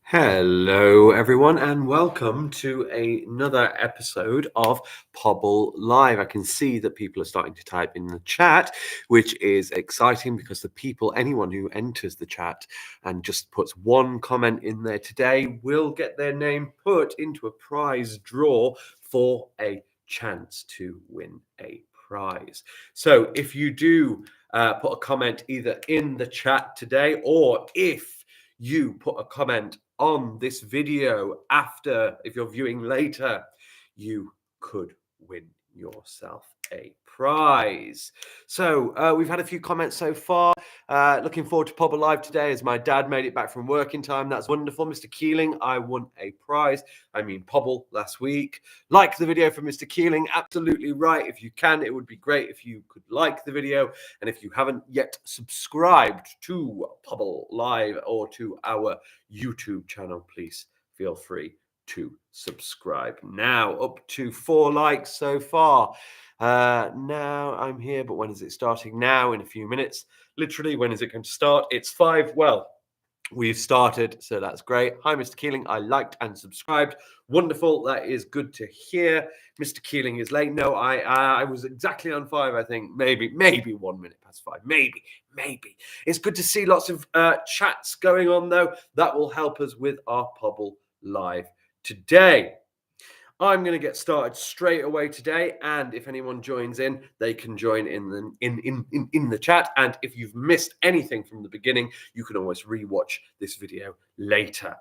Hello, everyone, and welcome to another episode of Pobble Live. I can see that people are starting to type in the chat, which is exciting because anyone who enters the chat and just puts one comment in there today will get their name put into a prize draw for a chance to win a prize. So if you do put a comment either in the chat today, or if you put a comment on this video if you're viewing later, you could win yourself a prize. So we've had a few comments so far. Looking forward to Pobble Live today as my dad made it back from work in time. That's wonderful. Mr. Keeling, I won a prize. Pobble last week. Like the video from Mr. Keeling. Absolutely right. If you can, it would be great if you could like the video. And if you haven't yet subscribed to Pobble Live or to our YouTube channel, please feel free to subscribe. Now up to 4 likes so far. Now I'm here, but when is it starting? Now in a few minutes. Literally, when is it going to start? It's 5. Well, we've started, so that's great. Hi, Mr. Keeling. I liked and subscribed. Wonderful. That is good to hear. Mr. Keeling is late. No, I was exactly on 5, I think. Maybe 1 minute past 5. Maybe. It's good to see lots of chats going on, though. That will help us with our Pobble Live today. I'm going to get started straight away today, and if anyone joins in, they can join in the chat. And if you've missed anything from the beginning, you can always rewatch this video later.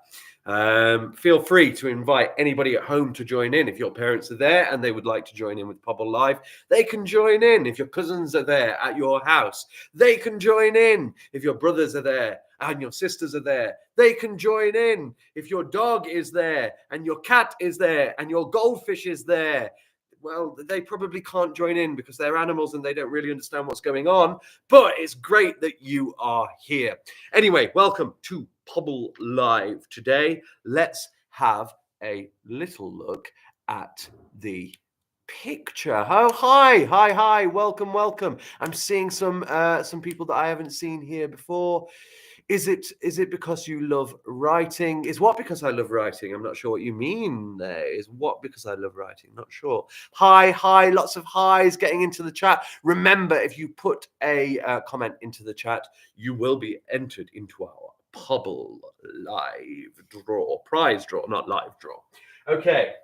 Feel free to invite anybody at home to join in. If your parents are there and they would like to join in with Pobble Live, they can join in. If your cousins are there at your house, they can join in. If your brothers are there and your sisters are there, they can join in. If your dog is there and your cat is there and your goldfish is there, well, they probably can't join in because they're animals and they don't really understand what's going on, but it's great that you are here. Anyway, welcome to Pobble Live. Today, let's have a little look at the picture. Oh, hi, welcome. I'm seeing some people that I haven't seen here before. Is it because you love writing? Is what because I love writing? I'm not sure what you mean there. Is what because I love writing? Not sure. Hi, lots of highs getting into the chat. Remember, if you put a comment into the chat, you will be entered into our Pobble Live draw, prize draw, not live draw. Okay.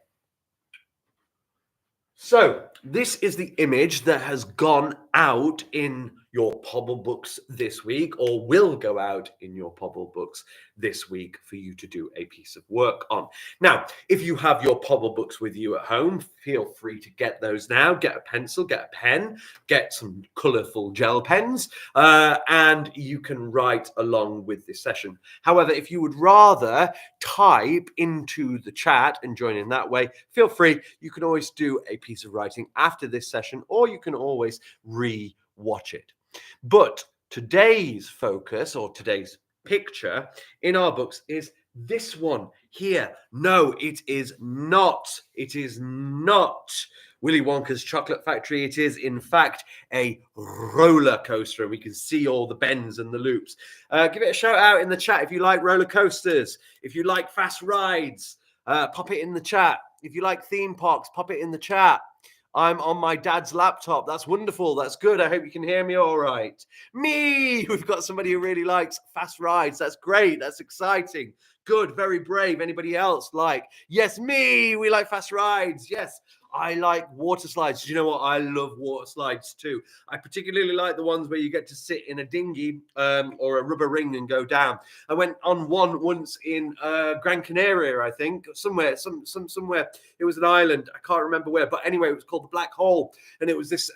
So this is the image that has gone out in your Pobble books this week, or will go out in your Pobble books this week for you to do a piece of work on. Now, if you have your Pobble books with you at home, feel free to get those now. Get a pencil, get a pen, get some colourful gel pens, and you can write along with this session. However, if you would rather type into the chat and join in that way, feel free. You can always do a piece of writing after this session, or you can always re-watch it. But today's focus, or today's picture in our books, is this one here. No, it is not. It is not Willy Wonka's Chocolate Factory. It is, in fact, a roller coaster. We can see all the bends and the loops. Give it a shout out in the chat if you like roller coasters. If you like fast rides, pop it in the chat. If you like theme parks, pop it in the chat. I'm on my dad's laptop. That's wonderful. That's good. I hope you can hear me all right. Me! We've got somebody who really likes fast rides. That's great. That's exciting. Good. Very brave. Anybody else like? Yes, me. We like fast rides. Yes. I like water slides. Do you know what? I love water slides too. I particularly like the ones where you get to sit in a dinghy or a rubber ring and go down. I went on one once in Gran Canaria, I think, somewhere. It was an island. I can't remember where, but anyway, it was called the Black Hole, and it was this.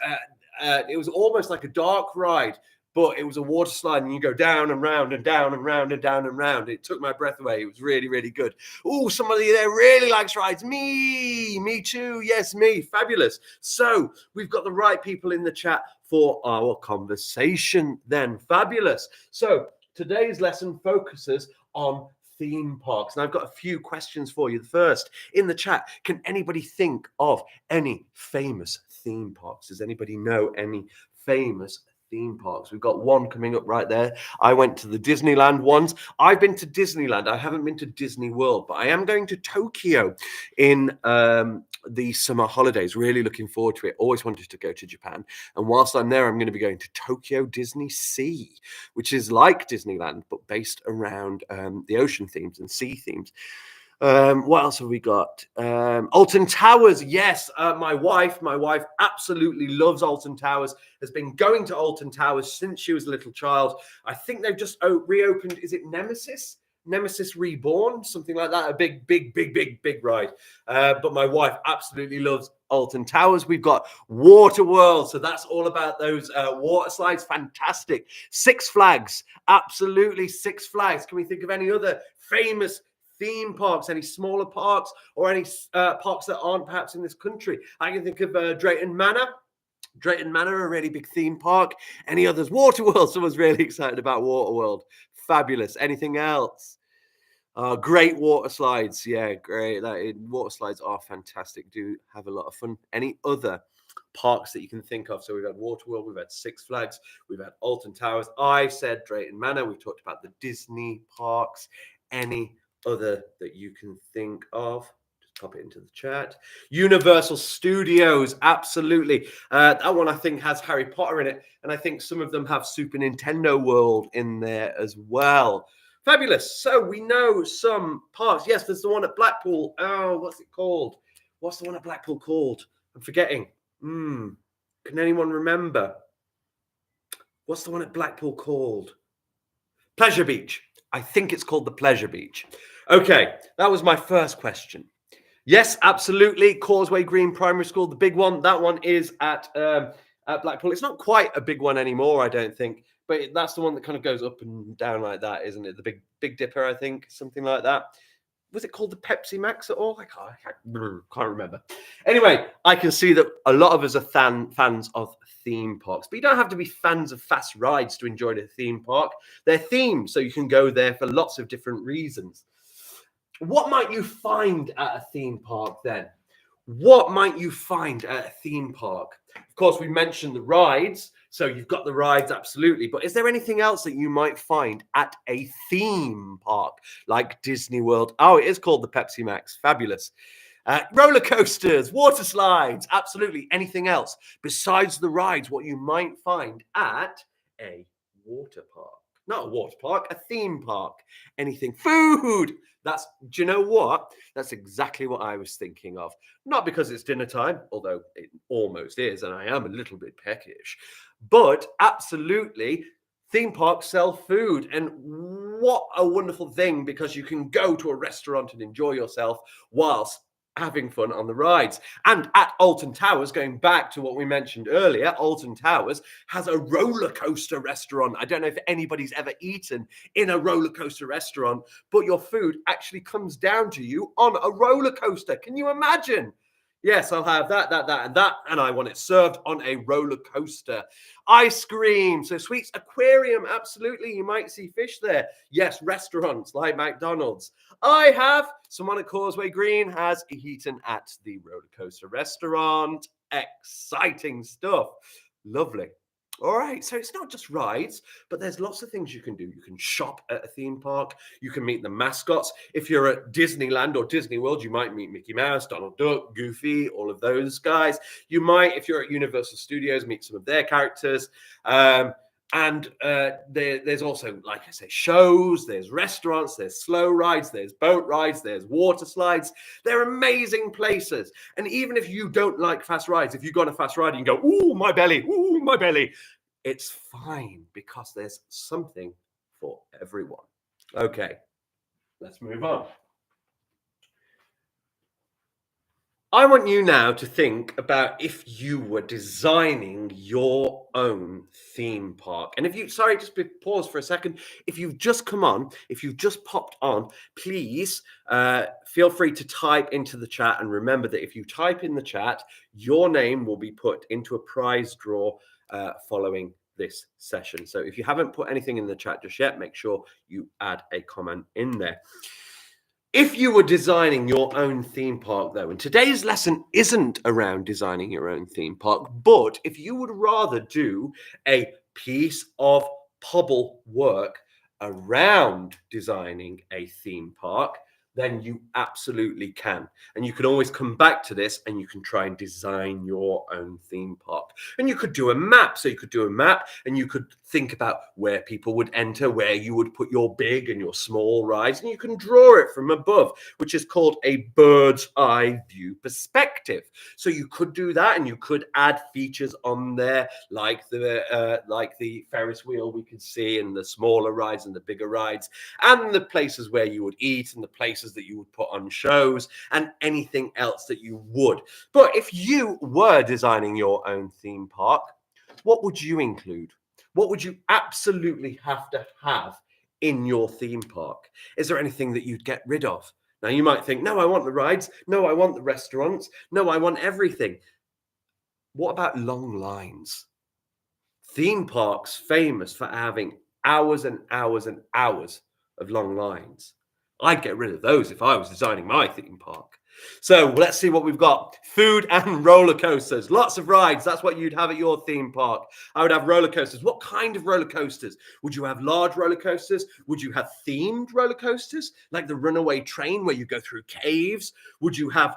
It was almost like a dark ride, but it was a water slide, and you go down and round and down and round and down and round. It took my breath away. It was really, really good. Oh, somebody there really likes rides. Me too. Yes, me. Fabulous. So we've got the right people in the chat for our conversation then. Fabulous. So today's lesson focuses on theme parks. And I've got a few questions for you. The first, in the chat, can anybody think of any famous theme parks? Does anybody know any famous theme parks. We've got one coming up right there. I went to the Disneyland ones. I've been to Disneyland. I haven't been to Disney World, but I am going to Tokyo in the summer holidays. Really looking forward to it. Always wanted to go to Japan. And whilst I'm there, I'm going to be going to Tokyo Disney Sea, which is like Disneyland, but based around the ocean themes and sea themes. What else have we got? Alton Towers. Yes, my wife absolutely loves Alton Towers, has been going to Alton Towers since she was a little child. I think they've just reopened, is it Nemesis? Nemesis Reborn, something like that. A big ride. But my wife absolutely loves Alton Towers. We've got Water World, so that's all about those water slides. Fantastic. Six Flags, absolutely. Six Flags. Can we think of any other famous theme parks, any smaller parks, or any parks that aren't perhaps in this country? I can think of Drayton Manor. Drayton Manor, a really big theme park. Any others? Waterworld. Someone's really excited about Waterworld. Fabulous. Anything else? Great water slides. Yeah, great. Water slides are fantastic. Do have a lot of fun. Any other parks that you can think of? So we've had Waterworld, we've had Six Flags, we've had Alton Towers. I said Drayton Manor. We've talked about the Disney parks. Any other that you can think of? Just pop it into the chat. Universal Studios, absolutely. That one I think has Harry Potter in it, and I think some of them have Super Nintendo World in there as well. Fabulous. So we know some parks. Yes, there's the one at Blackpool. Oh, what's it called? What's the one at Blackpool called? I'm forgetting. Can anyone remember? What's the one at Blackpool called? Pleasure Beach. I think it's called the Pleasure Beach. Okay, that was my first question. Yes, absolutely. Causeway Green Primary School, the big one. That one is at Blackpool. It's not quite a big one anymore, I don't think. But that's the one that kind of goes up and down like that, isn't it? The Big Dipper, I think, something like that. Was it called the Pepsi Max at all? I can't remember. Anyway, I can see that a lot of us are fans of theme parks, but you don't have to be fans of fast rides to enjoy the theme park. They're themed, so you can go there for lots of different reasons. What might you find at a theme park then? What might you find at a theme park? Of course, we mentioned the rides. So you've got the rides, absolutely. But is there anything else that you might find at a theme park like Disney World? Oh, it is called the Pepsi Max. Fabulous. Roller coasters, water slides, absolutely. Anything else besides the rides, what you might find at a water park? Not a water park, a theme park. Anything. Food. Do you know what? That's exactly what I was thinking of. Not because it's dinner time, although it almost is, and I am a little bit peckish. But absolutely, theme parks sell food. And what a wonderful thing, because you can go to a restaurant and enjoy yourself whilst having fun on the rides. And at Alton Towers, going back to what we mentioned earlier, Alton Towers has a roller coaster restaurant. I don't know if anybody's ever eaten in a roller coaster restaurant, but your food actually comes down to you on a roller coaster. Can you imagine? Yes, I'll have that, and I want it served on a roller coaster. Ice cream, so Sweets Aquarium, absolutely. You might see fish there. Yes, restaurants like McDonald's. I have someone at Causeway Green has eaten at the roller coaster restaurant. Exciting stuff. Lovely. All right, so it's not just rides, but there's lots of things you can do. You can shop at a theme park. You can meet the mascots. If you're at Disneyland or Disney World, you might meet Mickey Mouse, Donald Duck, Goofy, all of those guys. You might, if you're at Universal Studios, meet some of their characters. There's also, like I say, shows, there's restaurants, there's slow rides, there's boat rides, there's water slides. They're amazing places. And even if you don't like fast rides, if you go on a fast ride and you go, ooh, my belly, it's fine, because there's something for everyone. Okay, let's move on. I want you now to think about if you were designing your own theme park. And pause for a second. If you've just come on, if you've just popped on, please feel free to type into the chat. And remember that if you type in the chat, your name will be put into a prize draw following this session. So if you haven't put anything in the chat just yet, make sure you add a comment in there. If you were designing your own theme park, though, and today's lesson isn't around designing your own theme park, but if you would rather do a piece of Pobble work around designing a theme park, then you absolutely can. And you can always come back to this and you can try and design your own theme park. And you could do a map. So you could do a map and you could think about where people would enter, where you would put your big and your small rides, and you can draw it from above, which is called a bird's eye view perspective. So you could do that, and you could add features on there like the Ferris wheel we could see, and the smaller rides and the bigger rides, and the places where you would eat, and the places that you would put on shows, and anything else that you would. But if you were designing your own theme park, what would you include? What would you absolutely have to have in your theme park? Is there anything that you'd get rid of? Now, you might think, no, I want the rides. No, I want the restaurants. No, I want everything. What about long lines? Theme parks famous for having hours and hours and hours of long lines. I'd get rid of those if I was designing my theme park. So let's see what we've got. Food and roller coasters. Lots of rides. That's what you'd have at your theme park. I would have roller coasters. What kind of roller coasters? Would you have large roller coasters? Would you have themed roller coasters like the runaway train where you go through caves? Would you have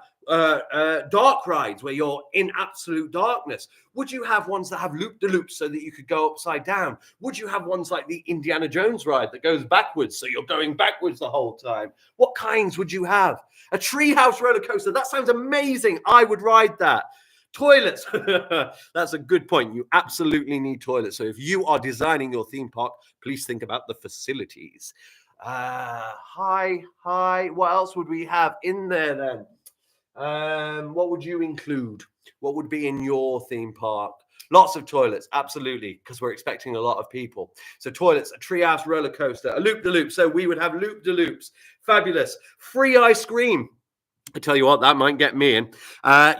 dark rides where you're in absolute darkness? Would you have ones that have loop-de-loops so that you could go upside down? Would you have ones like the Indiana Jones ride that goes backwards so you're going backwards the whole time? What kinds would you have? A treehouse roller coaster. That sounds amazing. I would ride that. Toilets. That's a good point. You absolutely need toilets. So if you are designing your theme park, please think about the facilities. Hi. What else would we have in there then? What would you include? What would be in your theme park? Lots of toilets, absolutely, because we're expecting a lot of people. So toilets, a treehouse roller coaster, a loop-de-loop. So we would have loop-de-loops. Fabulous. Free ice cream. I tell you what, that might get me in.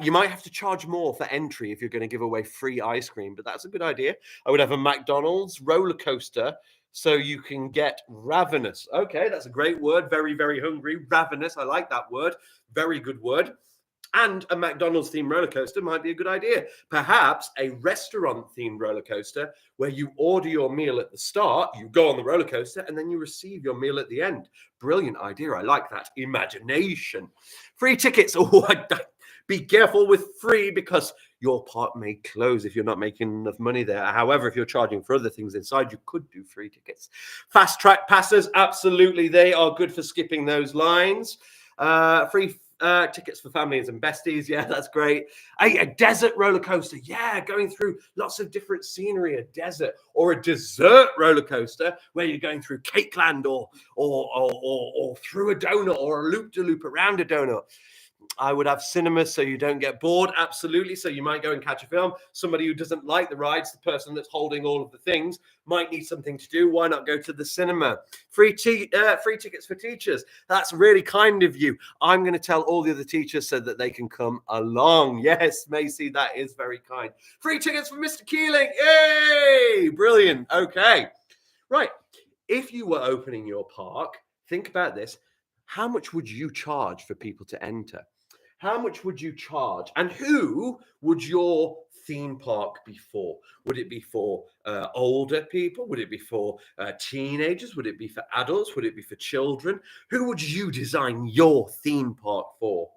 You might have to charge more for entry if you're going to give away free ice cream, but that's a good idea. I would have a McDonald's roller coaster so you can get ravenous. Okay, that's a great word. Very, very hungry. Ravenous. I like that word. Very good word. And a McDonald's themed roller coaster might be a good idea. Perhaps a restaurant themed roller coaster where you order your meal at the start, you go on the roller coaster, and then you receive your meal at the end. Brilliant idea. I like that. Imagination. Free tickets. Oh, be careful with free because your park may close if you're not making enough money there. However, if you're charging for other things inside, you could do free tickets. Fast track passes. Absolutely. They are good for skipping those lines. Free tickets for families and besties. Yeah, that's great. A desert roller coaster. Yeah, going through lots of different scenery, a desert, or a dessert roller coaster where you're going through cake land or through a donut or a loop-de-loop around a donut. I would have cinemas so you don't get bored. Absolutely. So you might go and catch a film. Somebody who doesn't like the rides, the person that's holding all of the things, might need something to do. Why not go to the cinema? Free tickets for teachers. That's really kind of you. I'm going to tell all the other teachers so that they can come along. Yes, Macy, that is very kind. Free tickets for Mr. Keeling. Yay! Brilliant. Okay. Right. If you were opening your park, think about this. How much would you charge for people to enter? How much would you charge? And who would your theme park be for? Would it be for older people? Would it be for teenagers? Would it be for adults? Would it be for children? Who would you design your theme park for?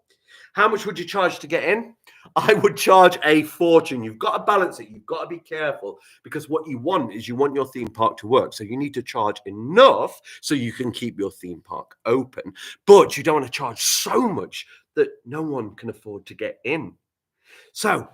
How much would you charge to get in? I would charge a fortune. You've got to balance it. You've got to be careful because what you want is you want your theme park to work. So you need to charge enough so you can keep your theme park open. But you don't want to charge so much that no one can afford to get in. So,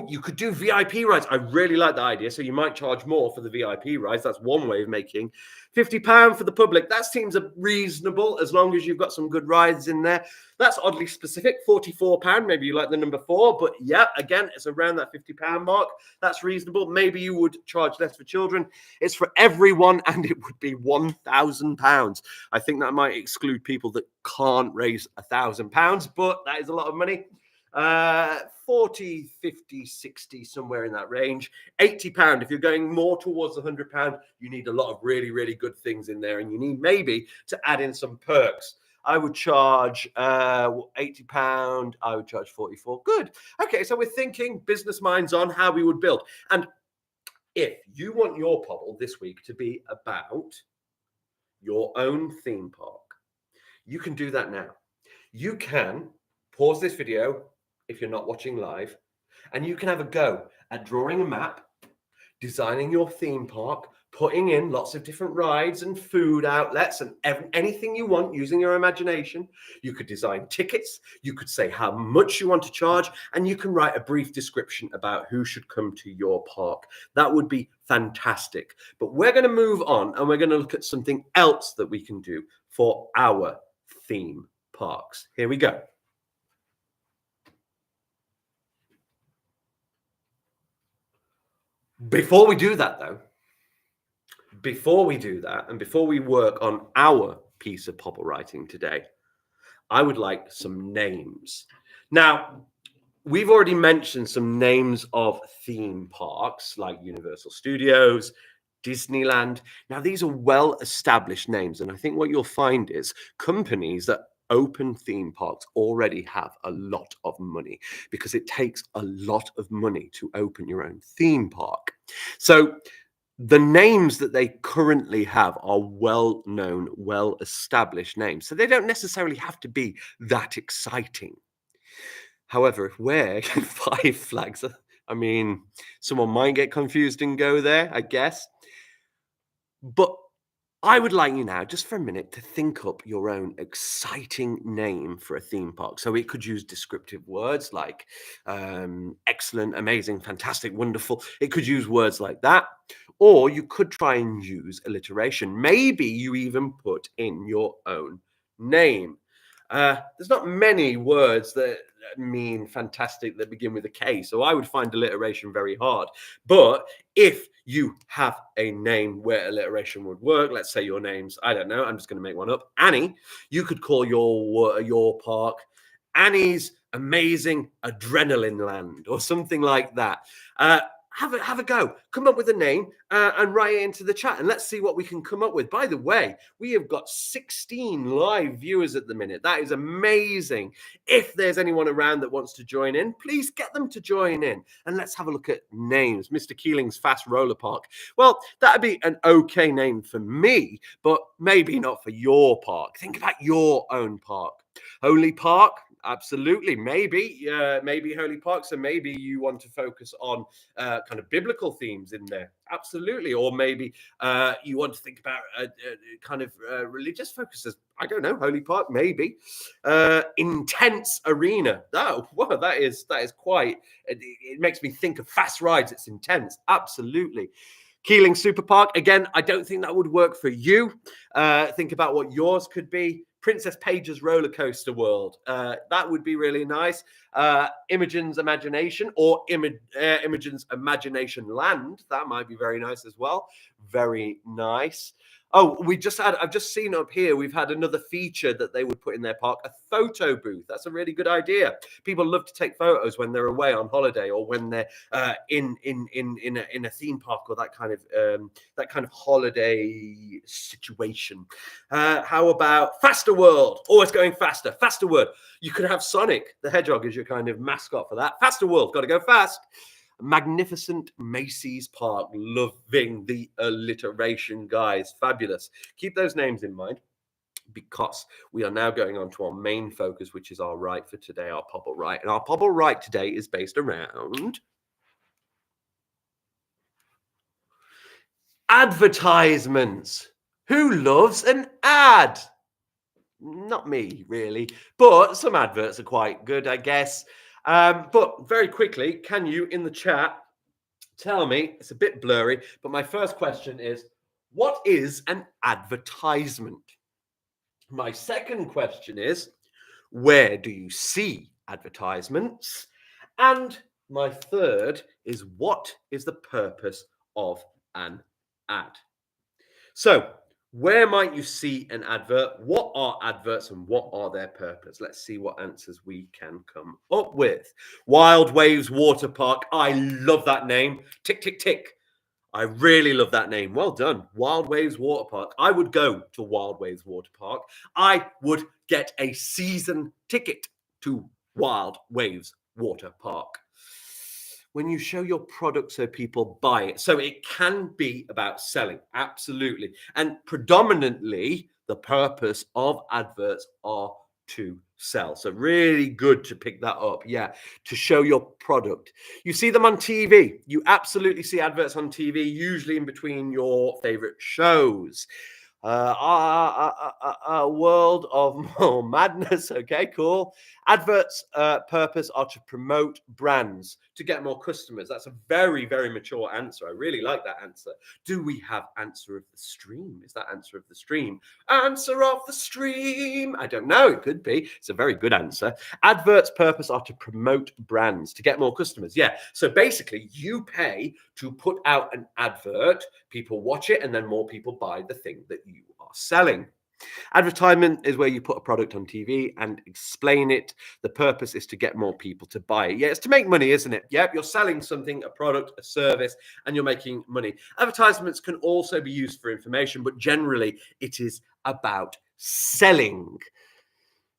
you could do VIP rides. I really like that idea. So you might charge more for the VIP rides. That's one way of making £50 for the public. That seems reasonable as long as you've got some good rides in there. That's oddly specific, £44. Maybe you like the number 4, but yeah, again, it's around that £50 mark. That's reasonable. Maybe you would charge less for children. It's for everyone, and it would be £1,000. I think that might exclude people that can't raise £1,000, but that is a lot of money. 40, 50, 60, somewhere in that range. £80. If you're going more towards the £100, you need a lot of really, really good things in there, and you need maybe to add in some perks. I would charge £80. I would charge 44. Good. Okay, so we're thinking business minds on how we would build. And if you want your Pobble this week to be about your own theme park, you can do that now. You can pause this video if you're not watching live, and you can have a go at drawing a map, designing your theme park, putting in lots of different rides and food outlets and anything you want using your imagination. You could design tickets, you could say how much you want to charge, and you can write a brief description about who should come to your park. That would be fantastic. But we're going to move on and we're going to look at something else that we can do for our theme parks. Here we go. Before we do that, though, and before we work on our piece of Pobble writing today, I would like some names. Now, we've already mentioned some names of theme parks like Universal Studios, Disneyland. Now, these are well-established names, and I think what you'll find is companies that open theme parks already have a lot of money because it takes a lot of money to open your own theme park. So the names that they currently have are well-known, well-established names. So they don't necessarily have to be that exciting. However, if we're Five Flags, I mean, someone might get confused and go there, I guess. But I would like you now, just for a minute, to think up your own exciting name for a theme park. So it could use descriptive words like excellent, amazing, fantastic, wonderful. It could use words like that. Or you could try and use alliteration. Maybe you even put in your own name. There's not many words that mean fantastic that begin with a K, so I would find alliteration very hard. But if you have a name where alliteration would work, let's say your name's, I don't know, I'm just going to make one up, Annie, you could call your park Annie's Amazing Adrenaline Land or something like that. Have a go. Come up with a name and write it into the chat, and let's see what we can come up with. By the way, we have got 16 live viewers at the minute. That is amazing. If there's anyone around that wants to join in, please get them to join in. And let's have a look at names. Mr. Keeling's Fast Roller Park. Well, that'd be an okay name for me, but maybe not for your park. Think about your own park. Holy Park, absolutely. Maybe Holy Park. So maybe you want to focus on kind of biblical themes in there. Absolutely. Or maybe you want to think about kind of religious focuses. I don't know. Holy Park, maybe. Intense Arena. Oh, wow, that is quite. It makes me think of fast rides. It's intense. Absolutely. Keeling Super Park. Again, I don't think that would work for you. Think about what yours could be. Princess Paige's Roller Coaster World. That would be really nice. Imogen's Imagination or Imogen's Imagination Land. That might be very nice as well. Very nice. Oh, I've just seen up here, we've had another feature that they would put in their park, a photo booth. That's a really good idea. People love to take photos when they're away on holiday or when they're in a theme park or that kind of holiday situation. How about Faster World? Always going faster. Faster World. You could have Sonic the Hedgehog as your kind of mascot for that. Faster World. Got to go fast. Magnificent Macy's Park. Loving the alliteration, guys. Fabulous. Keep those names in mind because we are now going on to our main focus, which is our write for today, our Pobble write. And our Pobble write today is based around advertisements. Who loves an ad? Not me, really, but some adverts are quite good, I guess. But very quickly, can you in the chat tell me, it's a bit blurry, but my first question is, what is an advertisement? My second question is, where do you see advertisements? And my third is, what is the purpose of an ad? So, where might you see an advert? What are adverts and what are their purpose? Let's see what answers we can come up with. Wild Waves Water Park. I love that name. Tick, tick, tick. I really love that name. Well done. Wild Waves Water Park. I would go to Wild Waves Water Park. I would get a season ticket to Wild Waves Water Park. when you show your product so people buy it. So it can be about selling, absolutely. And predominantly, the purpose of adverts are to sell. So really good to pick that up. Yeah, to show your product. You see them on TV. You absolutely see adverts on TV, usually in between your favorite shows. A world of more madness. Okay, cool. Adverts' purpose are to promote brands to get more customers. That's a very, very mature answer. I really like that answer. Do we have answer of the stream? Is that answer of the stream? Answer of the stream. I don't know. It could be. It's a very good answer. Adverts' purpose are to promote brands to get more customers. Yeah. So basically, you pay to put out an advert, people watch it, and then more people buy the thing that you are selling. Advertisement is where you put a product on TV and explain it. The purpose is to get more people to buy it. Yeah, it's to make money, isn't it? Yep, you're selling something, a product, a service, and you're making money. Advertisements can also be used for information, but generally it is about selling.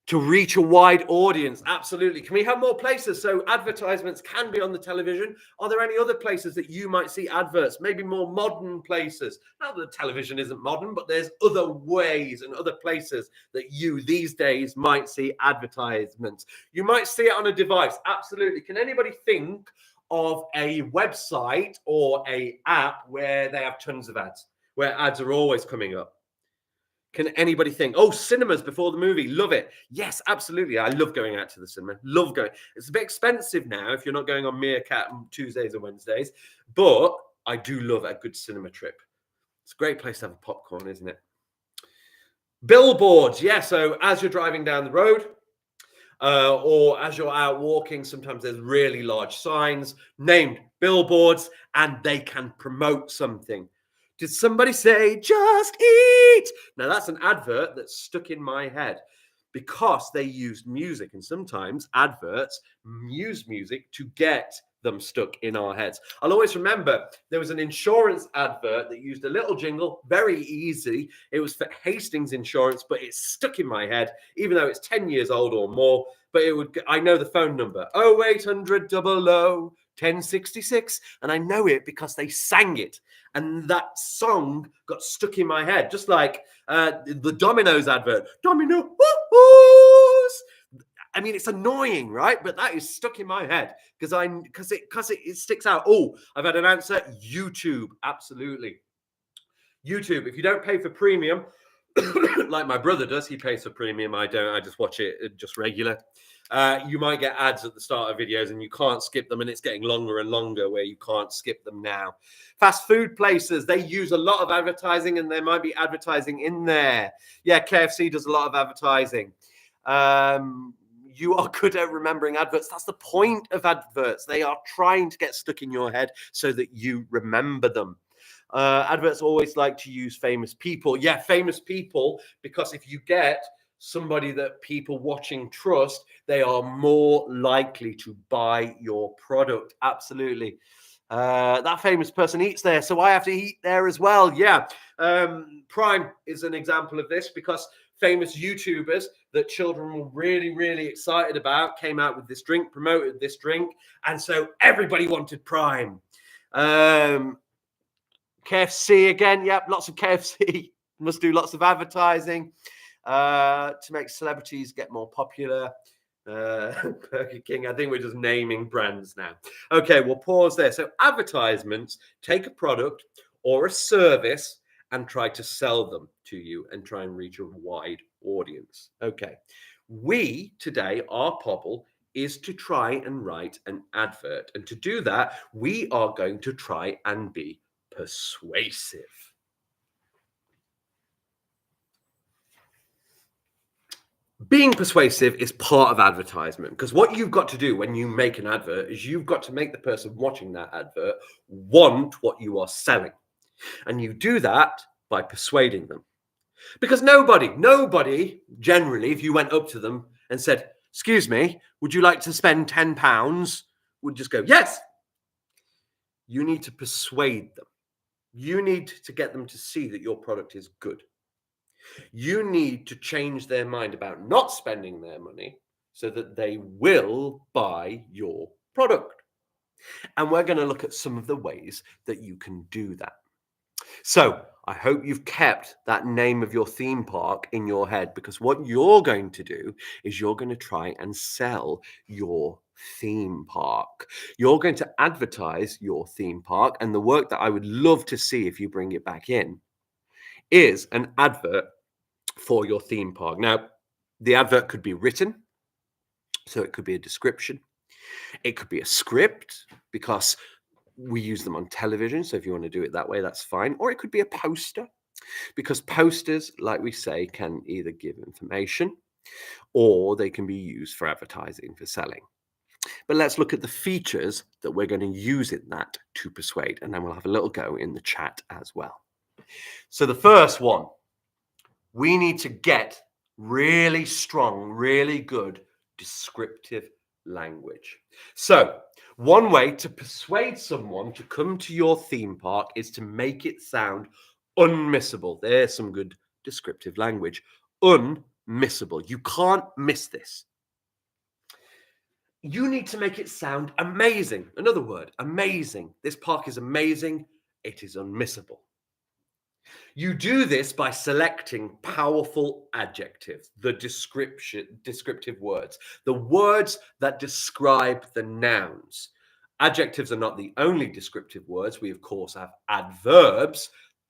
To reach a wide audience, absolutely. Can we have more places so advertisements can be on the television? Are there any other places that you might see adverts? Maybe more modern places. Not that television isn't modern, but there's other ways and other places that you these days might see advertisements. You might see it on a device, absolutely. Can anybody think of a website or a app where they have tons of ads, where ads are always coming up? Can anybody think, oh, cinemas before the movie? Love it. Yes, absolutely. I love going out to the cinema. Love going. It's a bit expensive now if you're not going on Meerkat on Tuesdays and Wednesdays, but I do love a good cinema trip. It's a great place to have a popcorn, isn't it? Billboards. Yeah, so as you're driving down the road, or as you're out walking, sometimes there's really large signs named billboards, and they can promote something. Did somebody say, just eat? Now, that's an advert that's stuck in my head because they used music. And sometimes adverts use music to get them stuck in our heads. I'll always remember there was an insurance advert that used a little jingle, very easy. It was for Hastings Insurance, but it's stuck in my head, even though it's 10 years old or more. But I know the phone number, 0800 00 1066, and I know it because they sang it. And that song got stuck in my head, just like the Domino's advert. Domino's. I mean, it's annoying, right? But that is stuck in my head because it sticks out. Oh, I've had an answer. YouTube, absolutely. YouTube. If you don't pay for premium, like my brother does, he pays for premium. I don't. I just watch it just regular. You might get ads at the start of videos and you can't skip them, and it's getting longer and longer where you can't skip them now. Fast food places, they use a lot of advertising, and there might be advertising in there. Yeah, KFC does a lot of advertising. You are good at remembering adverts. That's the point of adverts. They are trying to get stuck in your head so that you remember them. Adverts always like to use famous people. Yeah, famous people, because if you get somebody that people watching trust, they are more likely to buy your product. Absolutely. That famous person eats there, so I have to eat there as well. Yeah. Prime is an example of this because famous YouTubers that children were really, really excited about came out with this drink, promoted this drink, and so everybody wanted Prime. KFC again. Yep, lots of KFC. Must do lots of advertising to make celebrities get more popular. Burger King. I think we're just naming brands now. Okay, we'll pause there. So advertisements take a product or a service and try to sell them to you and try and reach a wide audience. Okay. We today, our Pobble, is to try and write an advert. And to do that, we are going to try and be persuasive. Being persuasive is part of advertisement because what you've got to do when you make an advert is you've got to make the person watching that advert want what you are selling. And you do that by persuading them. Because nobody generally, if you went up to them and said, excuse me, would you like to spend £10? Would just go, yes. You need to persuade them. You need to get them to see that your product is good. You need to change their mind about not spending their money so that they will buy your product. And we're going to look at some of the ways that you can do that. So I hope you've kept that name of your theme park in your head, because what you're going to do is you're going to try and sell your theme park. You're going to advertise your theme park. And the work that I would love to see if you bring it back in is an advert for your theme park. Now, the advert could be written, so it could be a description. It could be a script, because we use them on television. So if you want to do it that way, that's fine. Or it could be a poster, because posters, like we say, can either give information or they can be used for advertising, for selling. But let's look at the features that we're going to use in that to persuade. And then we'll have a little go in the chat as well. So the first one, we need to get really strong, really good descriptive language. So one way to persuade someone to come to your theme park is to make it sound unmissable. There's some good descriptive language. Unmissable. You can't miss this. You need to make it sound amazing. Another word, amazing. This park is amazing. It is unmissable. You do this by selecting powerful adjectives, the descriptive words, the words that describe the nouns. Adjectives are not the only descriptive words. We, of course, have adverbs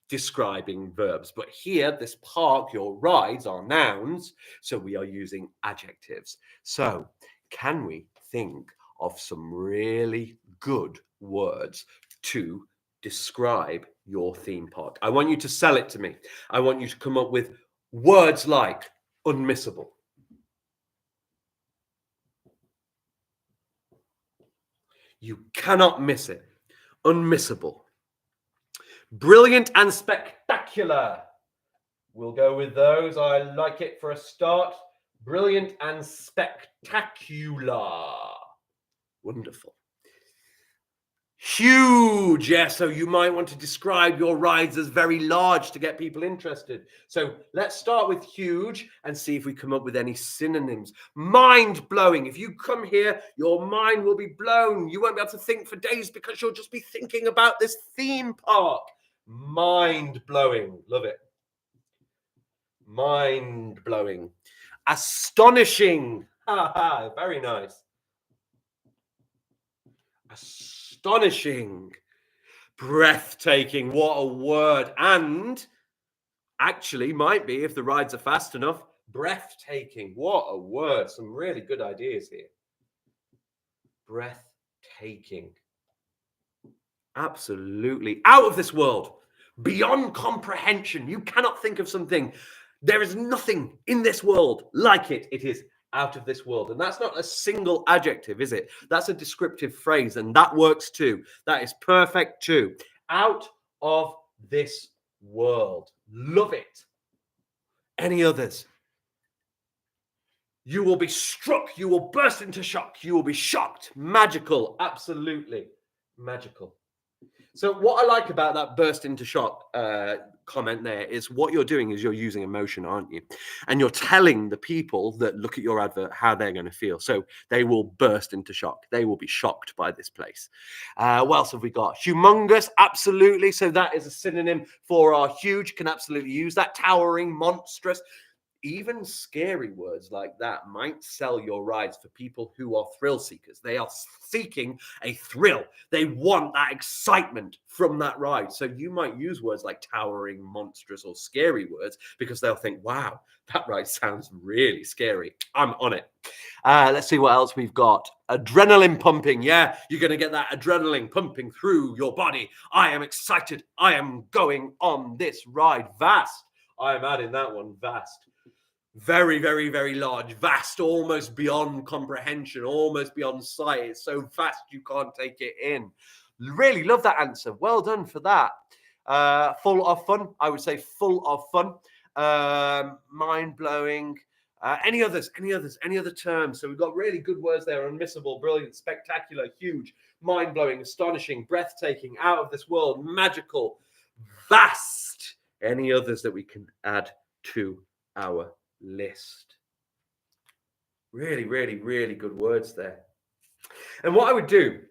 describing verbs. But here, this park, your rides, are nouns, so we are using adjectives. So can we think of some really good words to describe your theme park? I want you to sell it to me. I want you to come up with words like unmissable, you cannot miss it, unmissable, brilliant and spectacular. We'll go with those. I like it for a start. Brilliant and spectacular. Wonderful. Huge. Yeah, so you might want to describe your rides as very large to get people interested. So let's start with huge and see if we come up with any synonyms. Mind-blowing. If you come here, your mind will be blown. You won't be able to think for days because you'll just be thinking about this theme park. Mind-blowing. Love it. Mind-blowing. Astonishing. Very nice. Astonishing. Breathtaking. What a word. And actually might be, if the rides are fast enough, breathtaking. What a word. Some really good ideas here. Breathtaking. Absolutely. Out of this world. Beyond comprehension. You cannot think of something. There is nothing in this world like it. It is out of this world. And that's not a single adjective, is it? That's a descriptive phrase, and that works too. That is perfect too. Out of this world. Love it. Any others? You will be struck. You will burst into shock. You will be shocked. Magical. Absolutely magical. So what I like about that burst into shock comment there is what you're doing is you're using emotion, aren't you? And you're telling the people that look at your advert how they're going to feel. So they will burst into shock. They will be shocked by this place. What else have we got? Humongous, absolutely. So that is a synonym for our huge. Can absolutely use that. Towering, monstrous. Even scary words like that might sell your rides for people who are thrill seekers. They are seeking a thrill. They want that excitement from that ride. So you might use words like towering, monstrous, or scary words because they'll think, wow, that ride sounds really scary. I'm on it. Let's see what else we've got. Adrenaline pumping. Yeah, you're going to get that adrenaline pumping through your body. I am excited. I am going on this ride. Vast. I am adding that one. Vast. Very, very, very large, vast, almost beyond comprehension, almost beyond sight. It's so vast you can't take it in. Really love that answer. Well done for that. Full of fun. I would say full of fun. Mind-blowing. Any others? Any other terms? So we've got really good words there. Unmissable, brilliant, spectacular, huge, mind-blowing, astonishing, breathtaking, out of this world, magical, vast. Any others that we can add to our list? Really, really, really good words there. And what I would do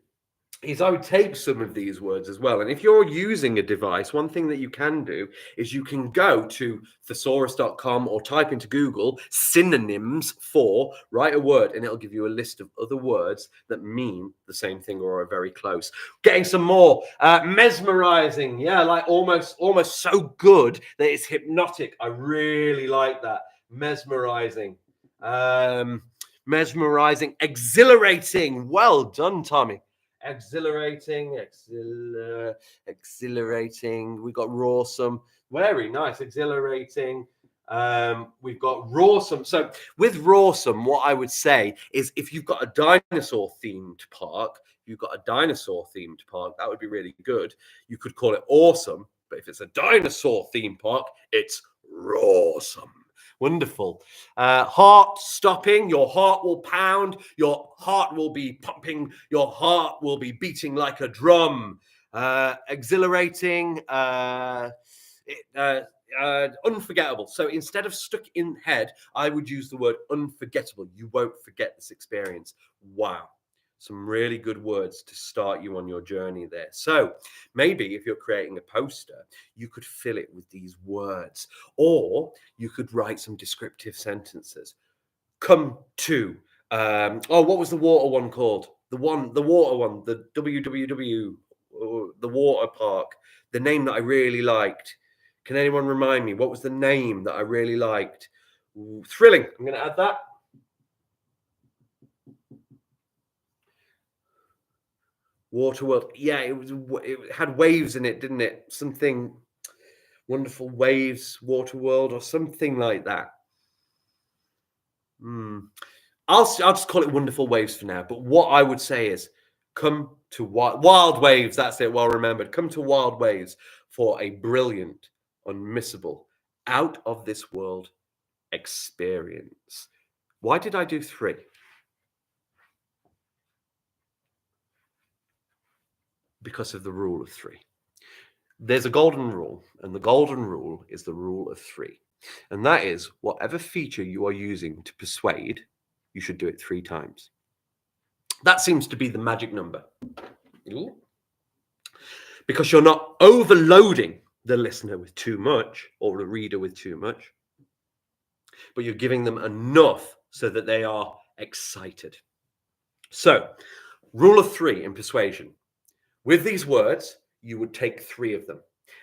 is I would take some of these words as well. And if you're using a device, one thing that you can do is you can go to thesaurus.com or type into Google synonyms for, write a word, and it'll give you a list of other words that mean the same thing or are very close. Getting some more. Mesmerizing. Yeah, like almost so good that it's hypnotic. I really like that. Mesmerizing. Mesmerizing. Exhilarating. Well done, Tommy. Exhilarating, exhilarating. We've got rawsome, very nice, exhilarating. We've got rawsome. So with rawsome, what I would say is if you've got a dinosaur themed park, that would be really good. You could call it awesome, but if it's a dinosaur theme park, it's rawsome. Wonderful. Heart stopping, your heart will pound, your heart will be pumping, your heart will be beating like a drum. Exhilarating, unforgettable. So instead of stuck in head, I would use the word unforgettable. You won't forget this experience. Wow. Some really good words to start you on your journey there. So maybe if you're creating a poster, you could fill it with these words, or you could write some descriptive sentences. Come to, what was the water one called? The water one, the WWW, the water park, the name that I really liked. Can anyone remind me? What was the name that I really liked? Ooh, thrilling. I'm going to add that. Waterworld. Yeah, it had waves in it, didn't it? Something wonderful waves, Waterworld, or something like that. I'll just call it Wonderful Waves for now. But what I would say is, come to Wild Waves. That's it. Well remembered. Come to Wild Waves for a brilliant, unmissable, out of this world experience. Why did I do 3? Because of the rule of 3. There's a golden rule, and the golden rule is the rule of 3. And that is whatever feature you are using to persuade, you should do it 3 times. That seems to be the magic number. Because you're not overloading the listener with too much or the reader with too much, but you're giving them enough so that they are excited. So, rule of 3 in persuasion. With these words, you would take 3 of them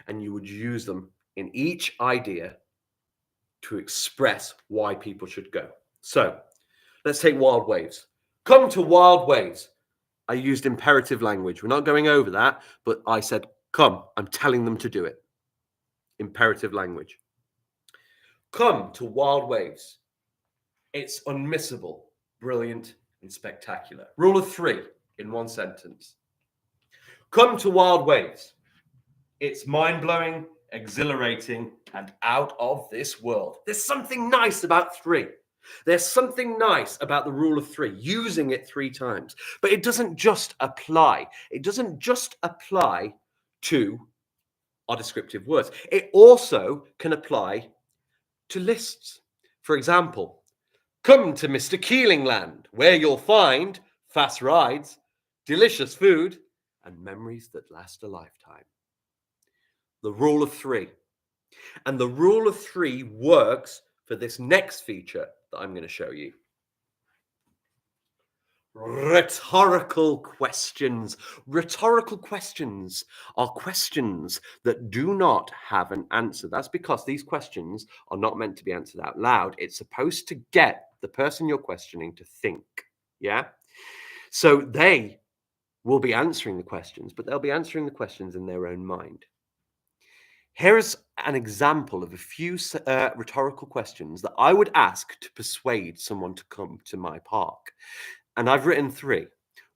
and you would use them in each idea to express why people should go. So, let's take Wild Waves. Come to Wild Waves. I used imperative language. We're not going over that, but I said, come. I'm telling them to do it. Imperative language. Come to Wild Waves. It's unmissable, brilliant, and spectacular. Rule of 3 in one sentence. Come to Wild Waves. It's mind-blowing, exhilarating, and out of this world. There's something nice about 3. There's something nice about the rule of 3, using it 3 times. But it doesn't just apply. It doesn't just apply to our descriptive words. It also can apply to lists. For example, come to Mr. Keelingland, where you'll find fast rides, delicious food, and memories that last a lifetime. The rule of 3. And the rule of 3 works for this next feature that I'm going to show you. Rhetorical questions. Rhetorical questions are questions that do not have an answer. That's because these questions are not meant to be answered out loud. It's supposed to get the person you're questioning to think. Yeah? So they will be answering the questions, but they'll be answering the questions in their own mind. Here's an example of a few rhetorical questions that I would ask to persuade someone to come to my park. And I've written 3.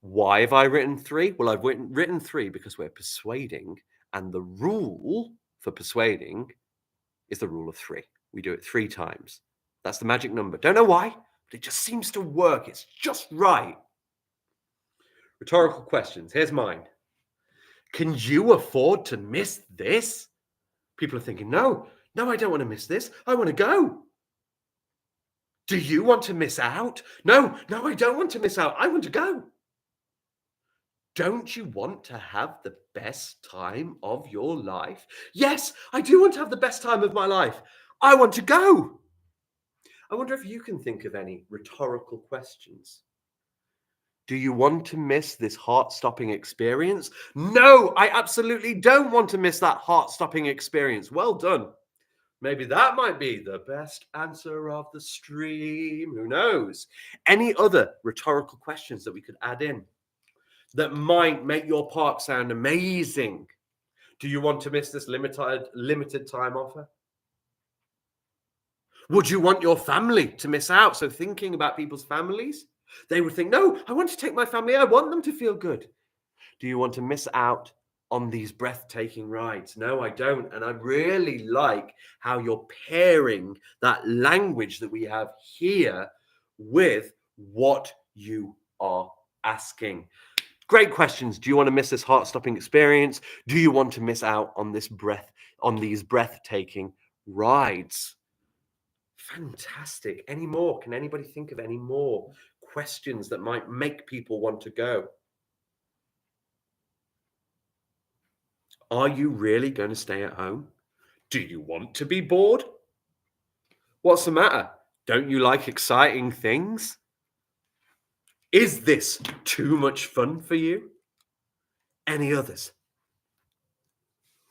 Why have I written 3? Well, I've written 3 because we're persuading, and the rule for persuading is the rule of 3. We do it 3 times. That's the magic number. Don't know why, but it just seems to work. It's just right. Rhetorical questions. Here's mine. Can you afford to miss this? People are thinking, no, I don't want to miss this. I want to go. Do you want to miss out? No, I don't want to miss out. I want to go. Don't you want to have the best time of your life? Yes, I do want to have the best time of my life. I want to go. I wonder if you can think of any rhetorical questions. Do you want to miss this heart-stopping experience? No, I absolutely don't want to miss that heart-stopping experience. Well done. Maybe that might be the best answer of the stream. Who knows? Any other rhetorical questions that we could add in that might make your park sound amazing? Do you want to miss this limited time offer? Would you want your family to miss out? So thinking about people's families, they would think, no, I want to take my family. I want them to feel good. Do you want to miss out on these breathtaking rides? No, I don't. And I really like how you're pairing that language that we have here with what you are asking. Great questions. Do you want to miss this heart-stopping experience? Do you want to miss out on these breathtaking rides? Fantastic. Any more? Can anybody think of any more questions that might make people want to go? Are you really going to stay at home? Do you want to be bored? What's the matter? Don't you like exciting things? Is this too much fun for you? Any others?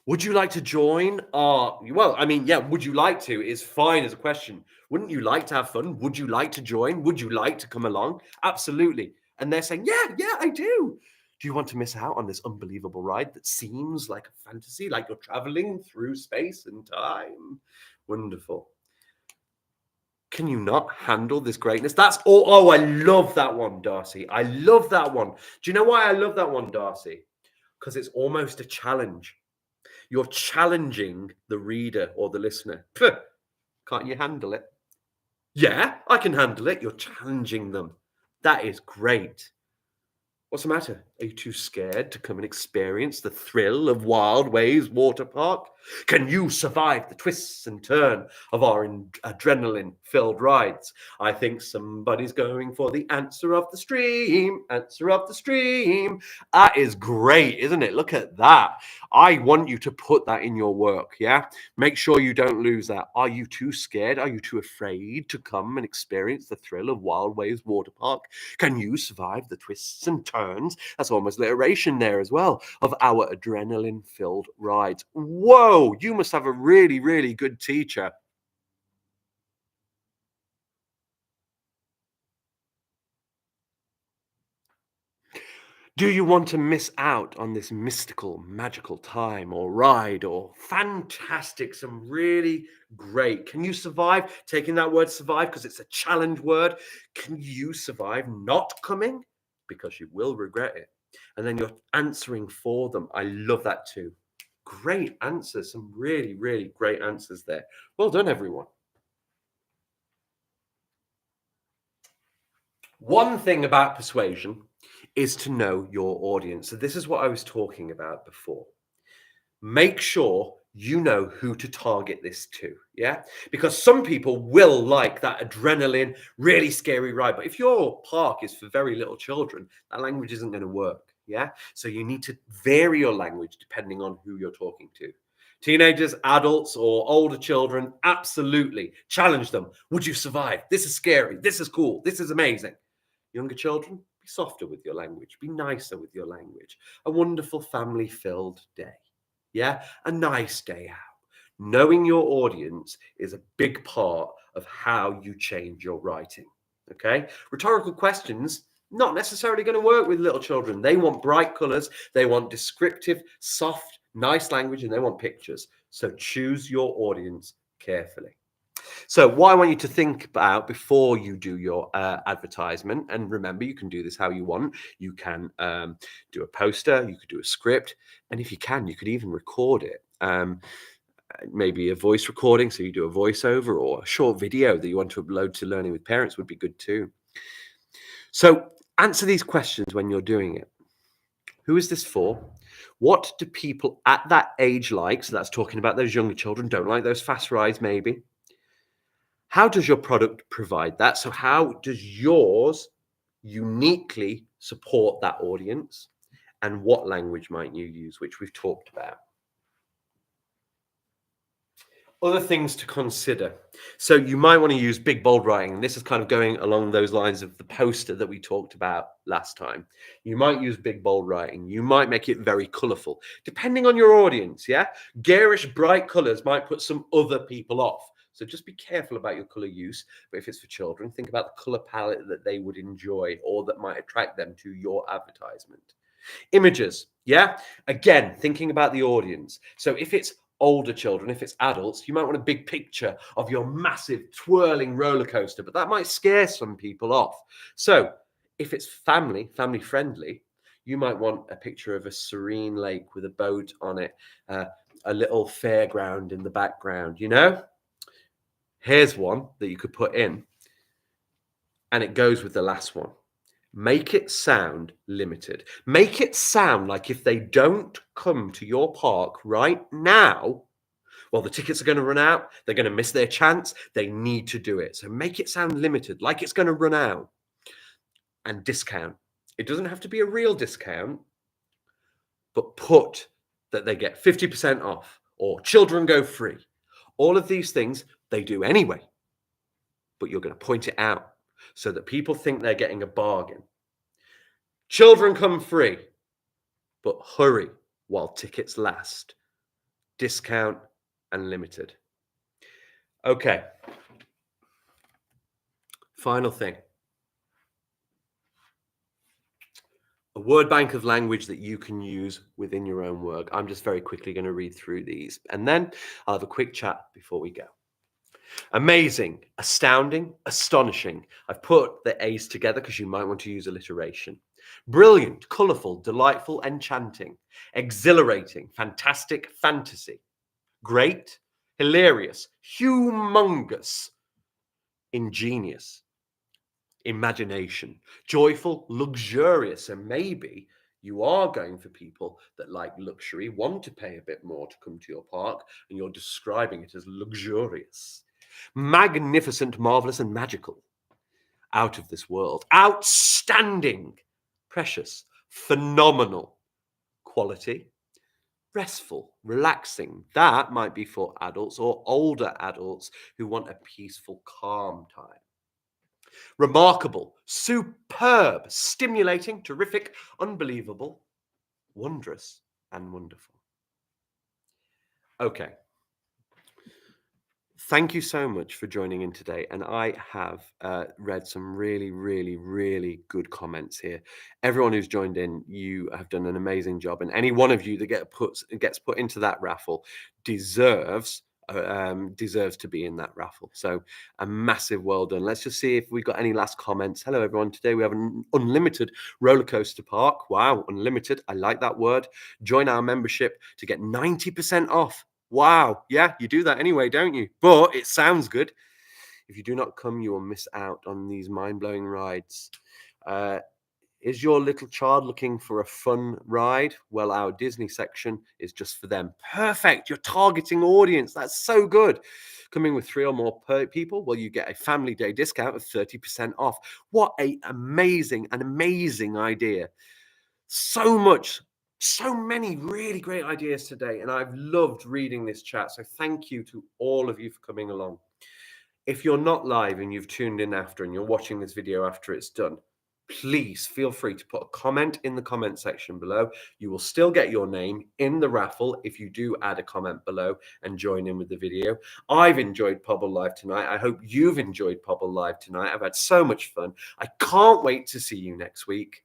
Would you like to join would you like to is fine as a question. Wouldn't you like to have fun? Would you like to join? Would you like to come along? Absolutely. And they're saying, yeah, I do. Do you want to miss out on this unbelievable ride that seems like a fantasy, like you're traveling through space and time? Wonderful. Can you not handle this greatness? That's all. Oh, I love that one, Darcy. I love that one. Do you know why I love that one, Darcy? Because it's almost a challenge. You're challenging the reader or the listener. Pff, can't you handle it? Yeah, I can handle it. You're challenging them. That is great. What's the matter? Are you too scared to come and experience the thrill of Wild Waves Water Park? Can you survive the twists and turns of our adrenaline-filled rides? I think somebody's going for the answer of the stream. Answer of the stream. That is great, isn't it? Look at that. I want you to put that in your work, yeah? Make sure you don't lose that. Are you too scared? Are you too afraid to come and experience the thrill of Wild Waves Water Park? Can you survive the twists and turns? That's almost alliteration there as well, of our adrenaline-filled rides. Whoa, you must have a really, really good teacher. Do you want to miss out on this mystical, magical time or ride or fantastic, some really great? Can you survive? Taking that word survive because it's a challenge word. Can you survive not coming? Because you will regret it. And then you're answering for them. I love that too. Great answers. Some really, really great answers there. Well done, everyone. One thing about persuasion is to know your audience. So this is what I was talking about before. Make sure you know who to target this to, yeah? Because some people will like that adrenaline, really scary ride. But if your park is for very little children, that language isn't going to work, yeah? So you need to vary your language depending on who you're talking to. Teenagers, adults, or older children, absolutely challenge them. Would you survive? This is scary. This is cool. This is amazing. Younger children, be softer with your language. Be nicer with your language. A wonderful family-filled day. Yeah, a nice day out. Knowing your audience is a big part of how you change your writing. Okay, rhetorical questions not necessarily going to work with little children. They want bright colors, they want descriptive, soft, nice language, and they want pictures. So choose your audience carefully. So what I want you to think about before you do your advertisement, and remember, you can do this how you want. You can do a poster, you could do a script, and if you can, you could even record it. Maybe a voice recording, so you do a voiceover, or a short video that you want to upload to Learning with Parents would be good too. So answer these questions when you're doing it. Who is this for? What do people at that age like? So that's talking about those younger children, don't like those fast rides maybe. How does your product provide that? So how does yours uniquely support that audience? and what language might you use, which we've talked about. Other things to consider. So you might want to use big bold writing. This is kind of going along those lines of the poster that we talked about last time. You might use big bold writing. You might make it very colorful, depending on your audience. Yeah, garish, bright colors might put some other people off. So just be careful about your color use. But if it's for children, think about the color palette that they would enjoy or that might attract them to your advertisement. Images, yeah? Again, thinking about the audience. So if it's older children, if it's adults, you might want a big picture of your massive twirling roller coaster, but that might scare some people off. So if it's family friendly, you might want a picture of a serene lake with a boat on it, a little fairground in the background, you know? Here's one that you could put in, and it goes with the last one. Make it sound limited. Make it sound like if they don't come to your park right now, well, the tickets are going to run out. They're going to miss their chance. They need to do it. So make it sound limited, like it's going to run out. And discount. It doesn't have to be a real discount, but put that they get 50% off or children go free. All of these things they do anyway, but you're going to point it out so that people think they're getting a bargain. Children come free, but hurry while tickets last. Discount and limited. Okay. Final thing. A word bank of language that you can use within your own work. I'm just very quickly going to read through these, and then I'll have a quick chat before we go. Amazing, astounding, astonishing. I've put the A's together because you might want to use alliteration. Brilliant, colourful, delightful, enchanting, exhilarating, fantastic, fantasy. Great, hilarious, humongous, ingenious, imagination, joyful, luxurious. And maybe you are going for people that like luxury, want to pay a bit more to come to your park, and you're describing it as luxurious. Magnificent, marvelous, and magical. Out of this world. Outstanding. Precious. Phenomenal. Quality. Restful. Relaxing. That might be for adults or older adults who want a peaceful, calm time. Remarkable. Superb. Stimulating. Terrific. Unbelievable. Wondrous. And wonderful. Okay. Thank you so much for joining in today. And I have read some really, really, really good comments here. Everyone who's joined in, you have done an amazing job. And any one of you that gets put into that raffle deserves to be in that raffle. So a massive well done. Let's just see if we've got any last comments. Hello, everyone. Today we have an unlimited roller coaster park. Wow, unlimited. I like that word. Join our membership to get 90% off. Wow. Yeah, you do that anyway, don't you? But it sounds good. If you do not come, you will miss out on these mind-blowing rides. Is your little child looking for a fun ride? Well, our Disney section is just for them. Perfect. You're targeting audience. That's so good. Coming with 3 or more people, well, you get a family day discount of 30% off. What an amazing idea. So many really great ideas today, and I've loved reading this chat. So thank you to all of you for coming along. If you're not live and you've tuned in after and you're watching this video after it's done, please feel free to put a comment in the comment section below. You will still get your name in the raffle if you do add a comment below and join in with the video. I've enjoyed Pobble Live tonight. I hope you've enjoyed Pobble Live tonight. I've had so much fun. I can't wait to see you next week.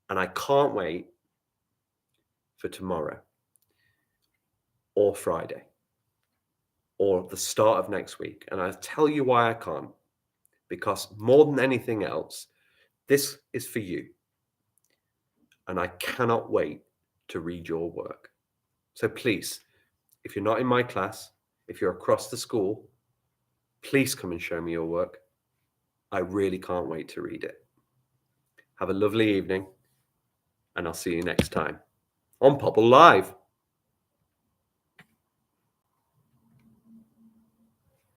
And I can't wait for tomorrow or Friday or the start of next week. And I'll tell you why I can't. Because more than anything else, this is for you. And I cannot wait to read your work. So please, if you're not in my class, if you're across the school, please come and show me your work. I really can't wait to read it. Have a lovely evening, and I'll see you next time on Pobble Live.